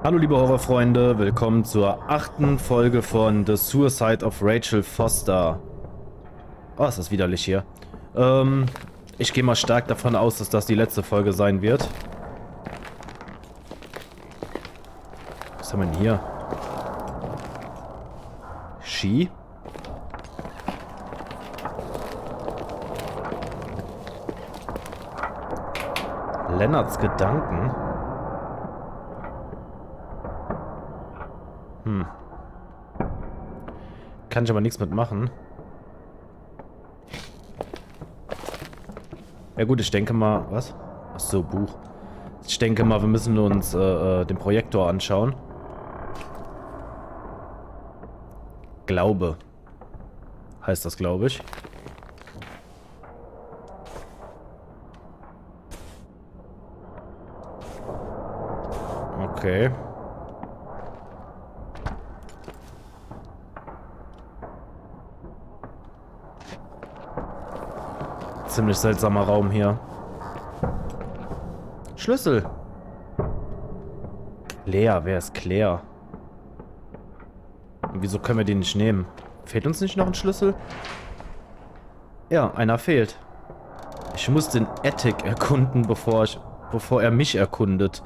Hallo liebe Horrorfreunde, willkommen zur 8. Folge von The Suicide of Rachel Foster. Oh, ist das widerlich hier. Ich gehe mal stark davon aus, dass das die letzte Folge sein wird. Was haben wir denn hier? Ski? Lennarts Gedanken? Kann ich aber nichts mitmachen. Ja gut, ich denke mal... Was? Achso, Buch. Ich denke mal, wir müssen uns den Projektor anschauen. Glaube. Heißt das, glaube ich. Okay. Ziemlich seltsamer Raum hier. Schlüssel. Claire, wer ist Claire? Und wieso können wir den nicht nehmen? Fehlt uns nicht noch ein Schlüssel? Ja, einer fehlt. Ich muss den Attic erkunden, bevor er mich erkundet.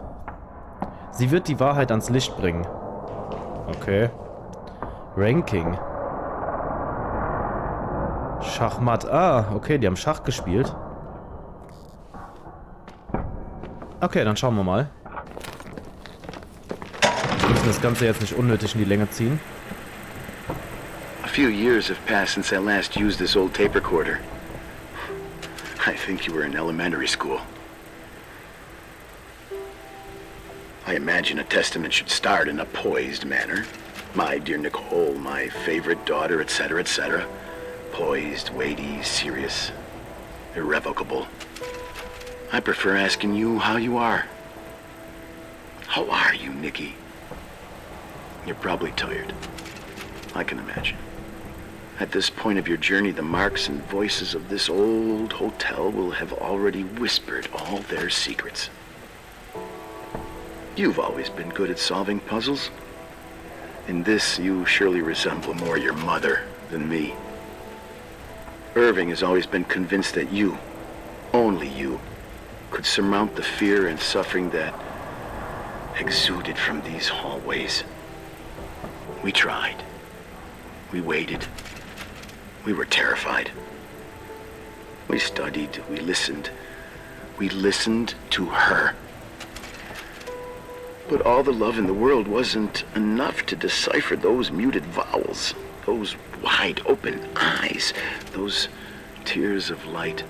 Sie wird die Wahrheit ans Licht bringen. Okay. Ranking. Schachmatt. Ah, okay, die haben Schach gespielt. Okay, dann schauen wir mal. Wir müssen das Ganze jetzt nicht unnötig in die Länge ziehen. A few years have passed since I last used this old tape recorder. I think you were in elementary school. I imagine a testament should start in a poised manner. My dear Nicole, my favorite daughter, etc., etc. Poised, weighty, serious, irrevocable. I prefer asking you how you are. How are you, Nikki? You're probably tired. I can imagine. At this point of your journey, the marks and voices of this old hotel will have already whispered all their secrets. You've always been good at solving puzzles. In this, you surely resemble more your mother than me. Irving has always been convinced that you, only you, could surmount the fear and suffering that exuded from these hallways. We tried. We waited. We were terrified. We studied. We listened. We listened to her. But all the love in the world wasn't enough to decipher those muted vowels, those wide open eyes, those tears of light.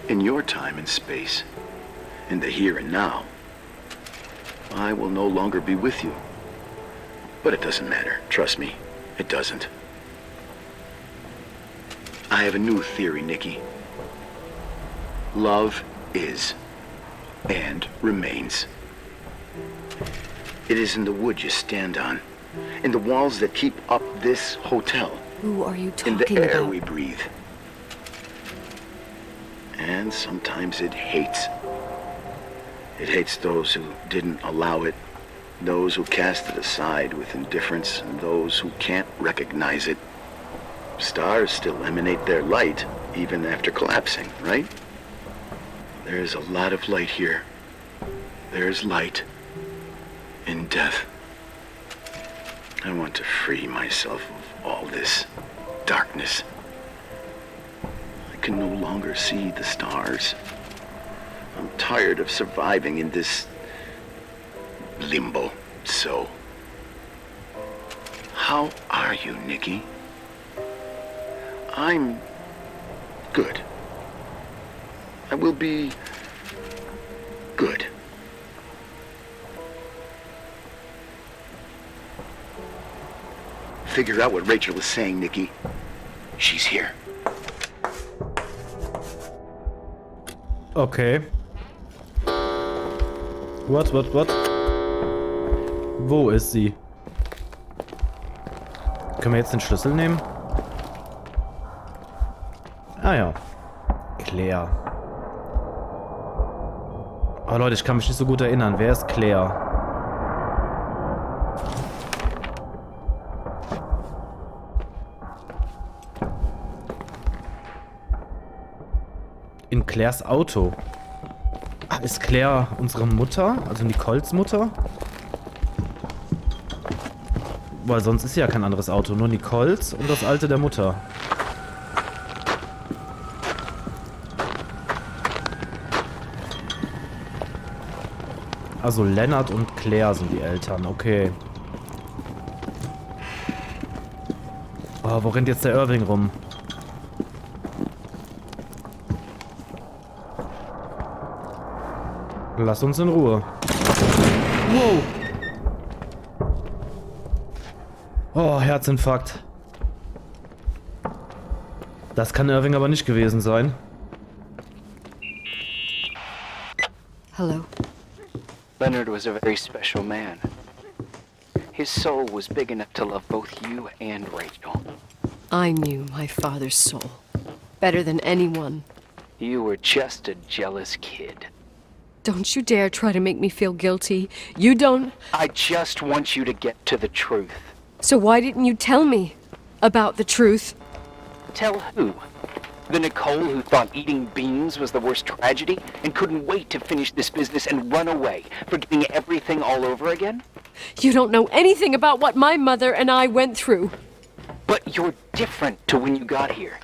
In your time and space, in the here and now, I will no longer be with you. But it doesn't matter. Trust me, it doesn't. I have a new theory, Nikki. Love is and remains. It is in the wood you stand on, in the walls that keep up this hotel. Who are you talking about? In the air about? we breathe. And sometimes it hates. It hates those who didn't allow it, those who cast it aside with indifference, and those who can't recognize it. Stars still emanate their light, even after collapsing, right? There is a lot of light here. There is light in death. I want to free myself of all this darkness. I can no longer see the stars. I'm tired of surviving in this limbo. So, how are you, Nikki? I'm good. I will be good. Figure out what Rachel was saying, Nikki. She's here. Okay. What? Wo ist sie? Können wir jetzt den Schlüssel nehmen? Ah ja. Claire. Oh Leute, ich kann mich nicht so gut erinnern. Wer ist Claire? Und Claires Auto. Ah, ist Claire unsere Mutter? Also Nicoles Mutter? Weil sonst ist ja kein anderes Auto. Nur Nicoles und das alte der Mutter. Also Lennart und Claire sind die Eltern. Okay. Oh, wo rennt jetzt der Irving rum? Lass uns in Ruhe. Wow. Oh, Herzinfarkt. Das kann Irving aber nicht gewesen sein. Hello. Leonard was a very special man. His soul was big enough to love both you and Rachel. I knew my father's soul better than anyone. You were just a jealous kid. Don't you dare try to make me feel guilty. You don't... I just want you to get to the truth. So why didn't you tell me about the truth? Tell who? The Nicole who thought eating beans was the worst tragedy and couldn't wait to finish this business and run away, forgetting everything all over again? You don't know anything about what my mother and I went through. But you're different to when you got here.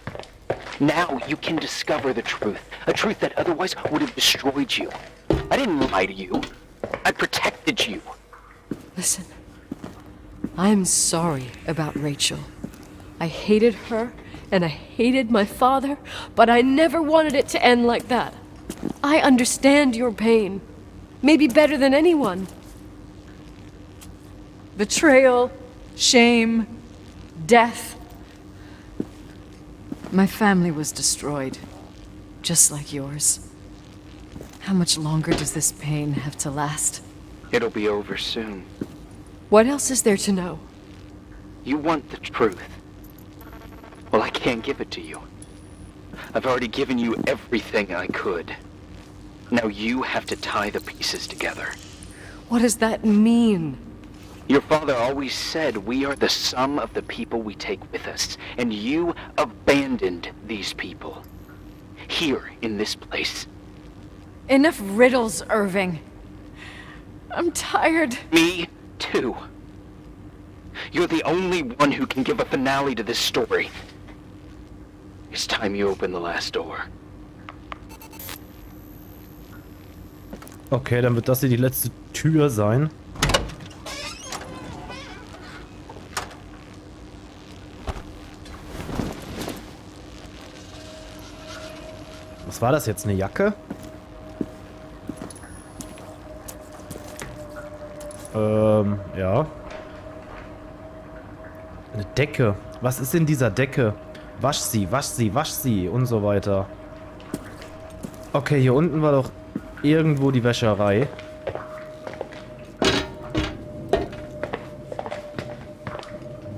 Now you can discover the truth, a truth that otherwise would have destroyed you. I didn't lie to you. I protected you. Listen, I'm sorry about Rachel. I hated her, and I hated my father, but I never wanted it to end like that. I understand your pain. Maybe better than anyone. Betrayal, shame, death. My family was destroyed, just like yours. How much longer does this pain have to last? It'll be over soon. What else is there to know? You want the truth. Well, I can't give it to you. I've already given you everything I could. Now you have to tie the pieces together. What does that mean? Your father always said we are the sum of the people we take with us, and you abandoned these people. Here, in this place. Enough riddles, Irving. I'm tired. Me, too. You're the only one who can give a finale to this story. It's time you open the last door. Okay, dann wird das hier die letzte Tür sein. Was war das jetzt? Eine Jacke? Ja. Eine Decke. Was ist in dieser Decke? Wasch sie, wasch sie, wasch sie und so weiter. Okay, hier unten war doch irgendwo die Wäscherei.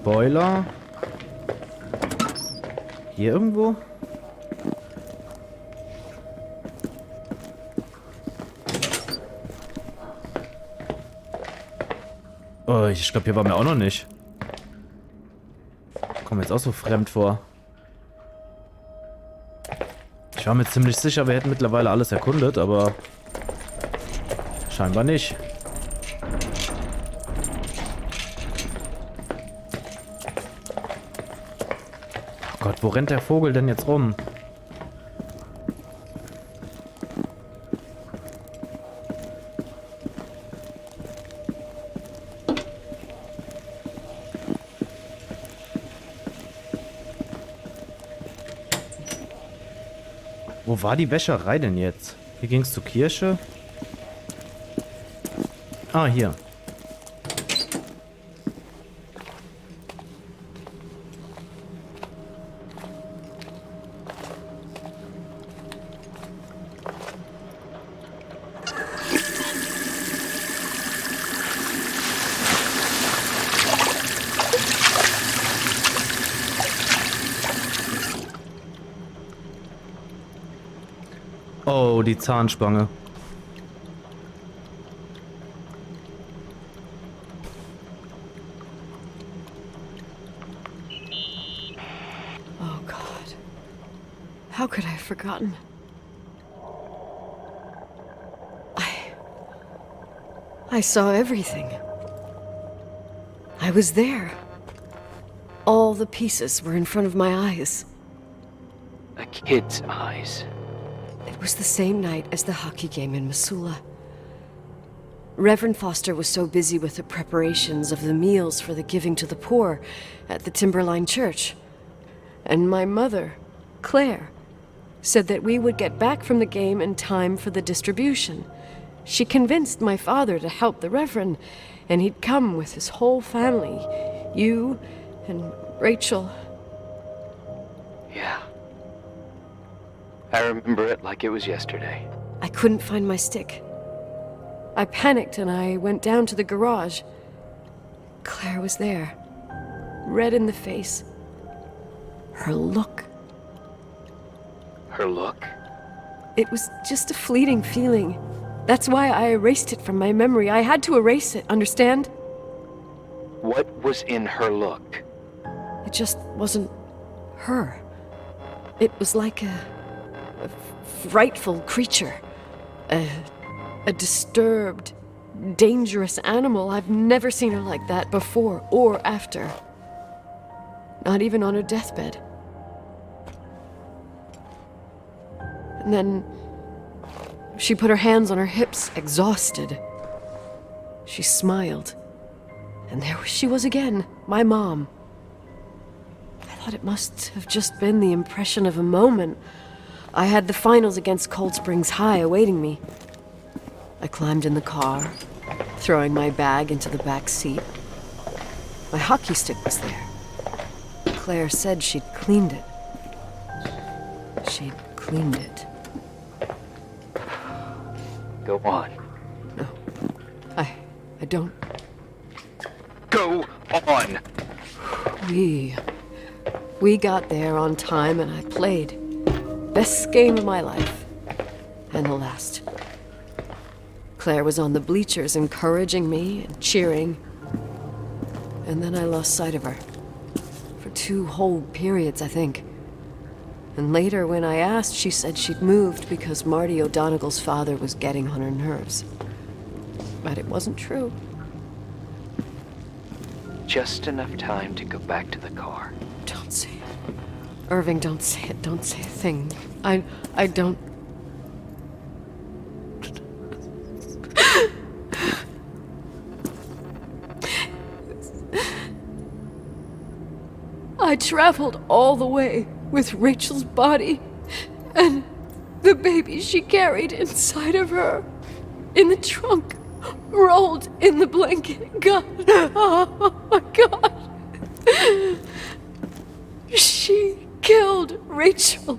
Boiler. Hier irgendwo? Oh, ich glaube, hier waren wir auch noch nicht. Kommt mir jetzt auch so fremd vor. Ich war mir ziemlich sicher, wir hätten mittlerweile alles erkundet, aber scheinbar nicht. Oh Gott, wo rennt der Vogel denn jetzt rum? Wo war die Wäscherei denn jetzt? Hier ging es zur Kirche. Ah, hier. Oh, die Zahnspange. Oh, God. How could I have forgotten? I saw everything. I was there. All the pieces were in front of my eyes. A kid's eyes. It was the same night as the hockey game in Missoula. Reverend Foster was so busy with the preparations of the meals for the giving to the poor at the Timberline Church. And my mother, Claire, said that we would get back from the game in time for the distribution. She convinced my father to help the Reverend, and he'd come with his whole family. You and Rachel. Yeah. I remember it like it was yesterday. I couldn't find my stick. I panicked and I went down to the garage. Claire was there, red in the face. Her look. Her look? It was just a fleeting feeling. That's why I erased it from my memory. I had to erase it, understand? What was in her look? It just wasn't her. It was like a frightful creature. A disturbed, dangerous animal. I've never seen her like that before or after. Not even on her deathbed. And then she put her hands on her hips, exhausted. She smiled. And there she was again, my mom. I thought it must have just been the impression of a moment. I had the finals against Cold Springs High awaiting me. I climbed in the car, throwing my bag into the back seat. My hockey stick was there. Claire said she'd cleaned it. She'd cleaned it. Go on. No, I don't. Go on! We got there on time and I played. Best game of my life. And the last. Claire was on the bleachers encouraging me and cheering. And then I lost sight of her. For 2 whole periods, I think. And later, when I asked, she said she'd moved because Marty O'Donegal's father was getting on her nerves. But it wasn't true. Just enough time to go back to the car. Don't say it. Irving, don't say it. Don't say a thing. I don't... I traveled all the way with Rachel's body and the baby she carried inside of her in the trunk, rolled in the blanket. God, oh my God. She killed Rachel.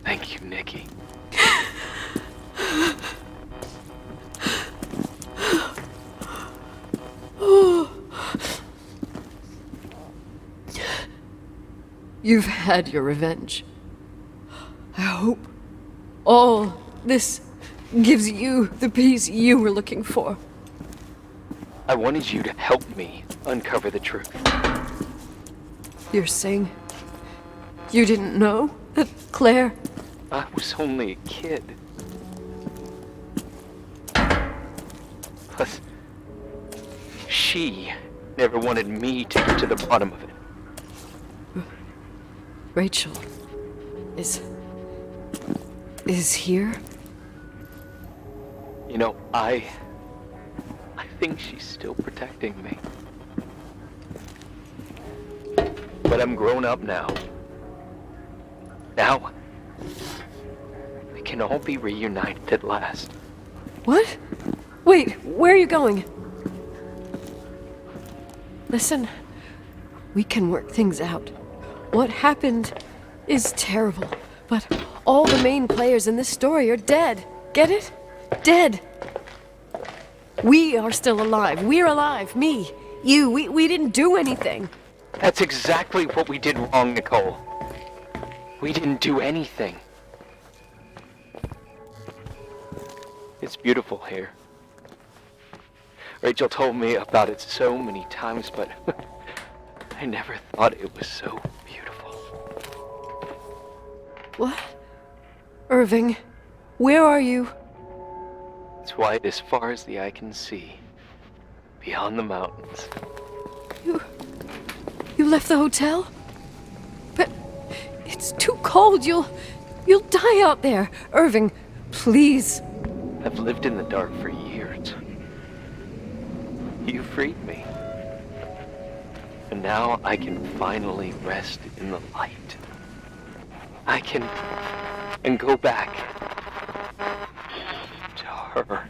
Thank you, Nikki. You've had your revenge. I hope all this gives you the peace you were looking for. I wanted you to help me uncover the truth. You're saying you didn't know that Claire... I was only a kid. Plus, she never wanted me to get to the bottom of it. Rachel is here? You know, I think she's still protecting me. But I'm grown up now. Now, we can all be reunited at last. What? Wait, where are you going? Listen, we can work things out. What happened is terrible, but all the main players in this story are dead. Get it? Dead. We are still alive. We're alive. Me, you, we didn't do anything. That's exactly what we did wrong, Nicole. We didn't do anything. It's beautiful here. Rachel told me about it so many times, but I never thought it was so beautiful. What? Irving, where are you? It's wide as far as the eye can see. Beyond the mountains. You left the hotel? But it's too cold. You'll die out there. Irving, please. I've lived in the dark for years. You freed me. And now I can finally rest in the light. I can go back to her.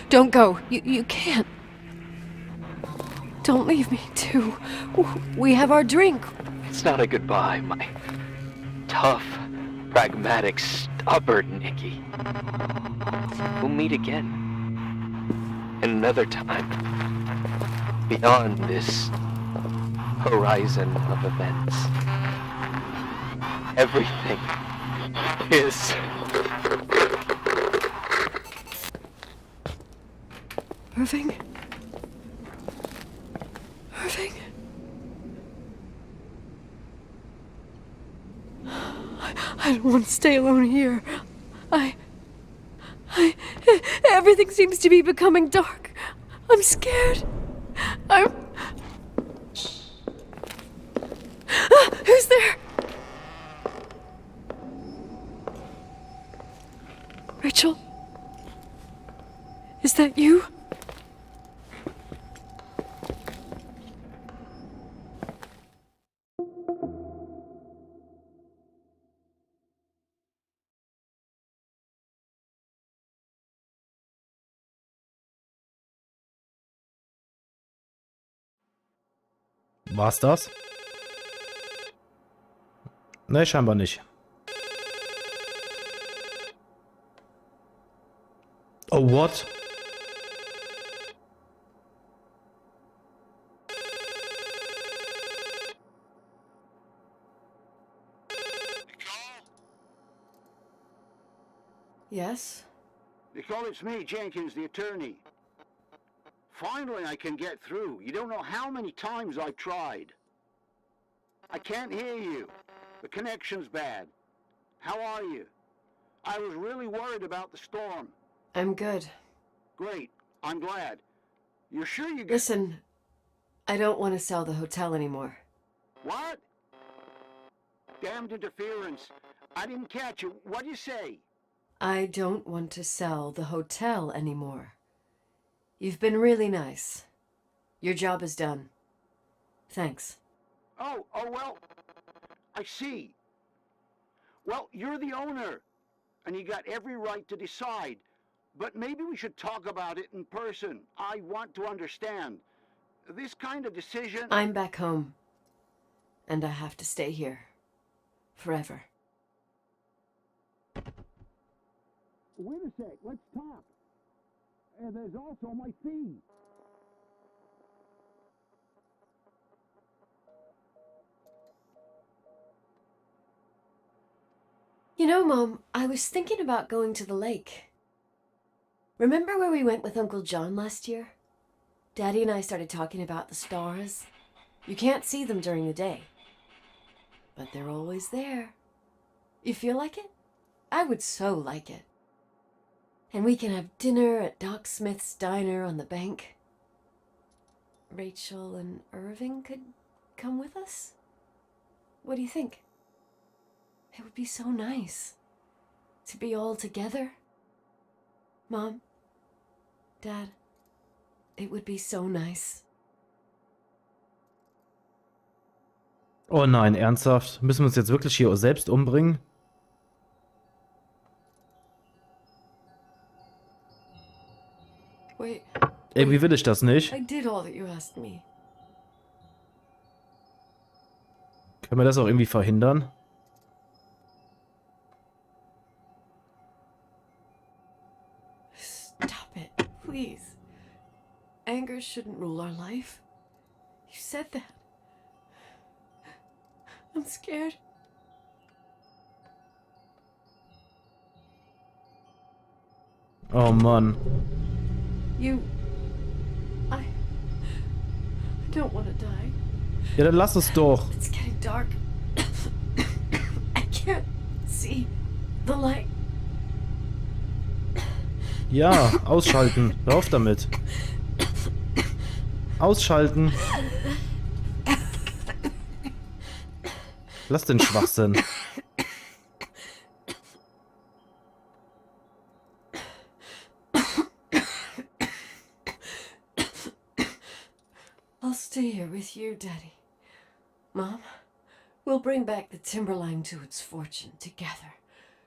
Don't go. You can't. Don't leave me too. We have our drink. It's not a goodbye, my tough, pragmatic, stubborn Nikki. We'll meet again. Another time. Beyond this horizon of events. Everything is... Irving? Irving? I don't want to stay alone here. Everything seems to be becoming dark. I'm scared. Who's there? Rachel? Is that you? War's das? Ne, scheinbar nicht. Oh, what? Yes? Nicole, it's me, Jenkins, the attorney. Finally, I can get through. You don't know how many times I've tried. I can't hear you. The connection's bad. How are you? I was really worried about the storm. I'm good. Great. I'm glad. You're sure you got... Listen, I don't want to sell the hotel anymore. What? Damned interference. I didn't catch you. What'd you say? I don't want to sell the hotel anymore. You've been really nice. Your job is done. Thanks. Oh, well, I see. Well, you're the owner, and you got every right to decide. But maybe we should talk about it in person. I want to understand. This kind of decision... I'm back home. And I have to stay here. Forever. Wait a sec, let's talk. And there's also my fee. You know, Mom, I was thinking about going to the lake. Remember where we went with Uncle John last year? Daddy and I started talking about the stars. You can't see them during the day. But they're always there. You feel like it? I would so like it. And we can have dinner at Doc Smith's diner on the bank. Rachel and Irving could come with us? What do you think? It would be so nice to be all together. Mom, Dad, it would be so nice. Oh nein, ernsthaft? Müssen wir uns jetzt wirklich hier selbst umbringen? Wait. Irgendwie will ich das nicht. I did all that you asked me. Können wir das auch irgendwie verhindern? Stop it, please. Anger shouldn't rule our life. You said that. I'm scared. Oh Mann. I don't want to die. Ja, dann lass es doch. It's getting dark. I can't see the light. Ja, ausschalten. Hör auf damit. Ausschalten. Lass den Schwachsinn. I'll stay here with you, Daddy. Mom, we'll bring back the Timberline to its fortune together.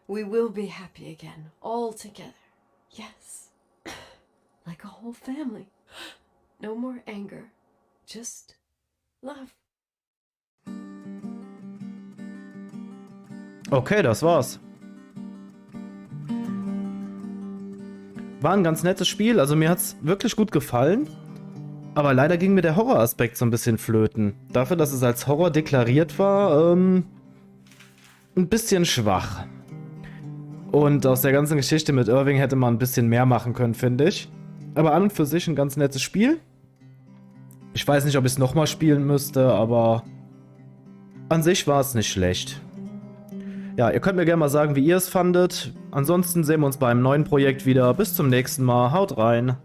We will be happy again, all together. Yes. Like a whole family. No more anger. Just love. Okay, das war's. War ein ganz nettes Spiel, also mir hat's wirklich gut gefallen. Aber leider ging mir der Horroraspekt so ein bisschen flöten. Dafür, dass es als Horror deklariert war, ein bisschen schwach. Und aus der ganzen Geschichte mit Irving hätte man ein bisschen mehr machen können, finde ich. Aber an und für sich ein ganz nettes Spiel. Ich weiß nicht, ob ich es nochmal spielen müsste, aber an sich war es nicht schlecht. Ja, ihr könnt mir gerne mal sagen, wie ihr es fandet. Ansonsten sehen wir uns beim neuen Projekt wieder. Bis zum nächsten Mal. Haut rein.